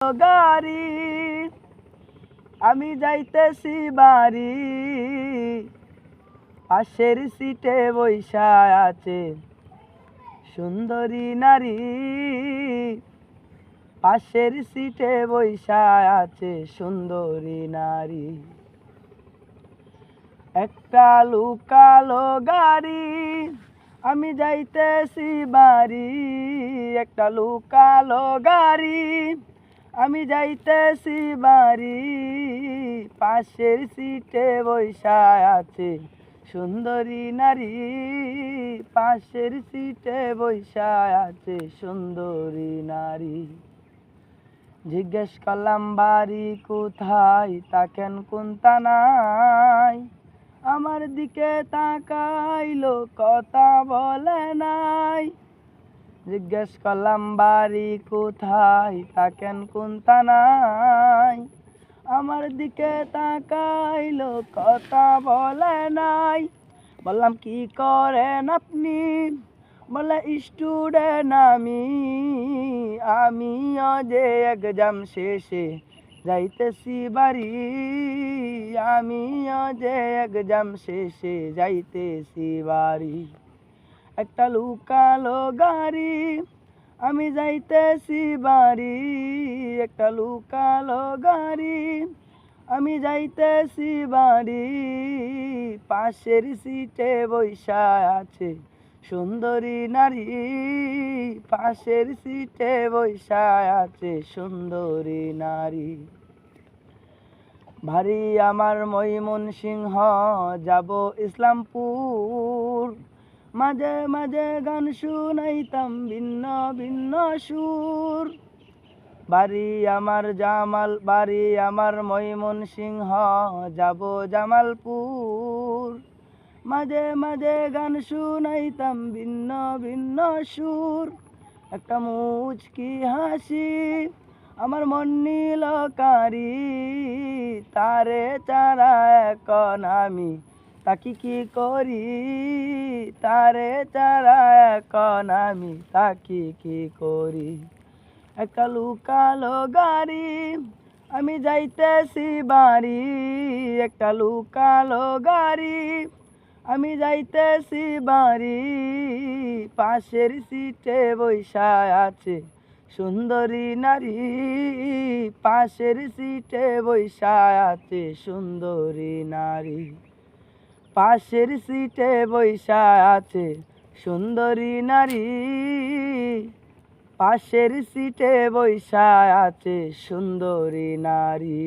গাড়ি আমি যাইতেছি বাড়ি, পাশের সিটে বইসা আছে সুন্দরী নারী, পাশের সিটে বইসা আছে সুন্দরী নারী। একটা লুকালো গাড়ি আমি যাইতেছি বাড়ি, একটা লুকালো গাড়ি আমি যাইতেছি বাড়ি, পাশের সিটে বইসা আছে সুন্দরী নারী, পাশের সিটে বইসা আছে সুন্দরী নারী। জিজ্ঞেস করলাম বাড়ি কোথায়, তাকেন কোনটা নাই, আমার দিকে তাকাইলো কথা বলে নাই। জিজ্ঞেস করলাম বাড়ি কোথায়, তাকেন কোনটা নাই, আমার দিকে তাকাইলো কথা বলে নাই। বললাম কি করেন আপনি, বলে স্টুডেন্ট আমিও যে এক্সাম শেষে যাইতেছি বাড়ি, আমিও যে এক্সাম শেষে যাইতেছি বাড়ি। একটা লুকালো গাড়ি আমি যাইতেছি বাড়ি, একটা লুকালো গাড়ি আমি যাইতেছি বাড়ি, পাশের সিটে বইসা আছে সুন্দরী নারী, পাশের সিটে বইসা আছে সুন্দরী নারী। ভারী আমার ময়মনসিংহ যাব ইসলামপুর, মাঝে মাঝে গান শুনাইতাম ভিন্ন ভিন্ন সুর। বাড়ি আমার বাড়ি আমার ময়মনসিংহ যাব জামালপুর, মাঝে মাঝে গান শুনাইতাম ভিন্ন ভিন্ন সুর। একটা মুচকি হাসি আমার মন নিল কারি, তারে চারা এখন আমি তাকি কি করি, তারে চারা এখন আমি তাকি কি করি। একটা লুকালো গাড়ি আমি যাইতেছি বাড়ি, একটা লুকালো গাড়ি আমি যাইতেছি বাড়ি, পাশের সিটে বইসা আছে সুন্দরী নারী, পাশের সিটে বইসা আছে সুন্দরী নারী, পাশের সিটে বইসা আছে সুন্দরী নারী, পাশের সিটে বইসা আছে সুন্দরী নারী।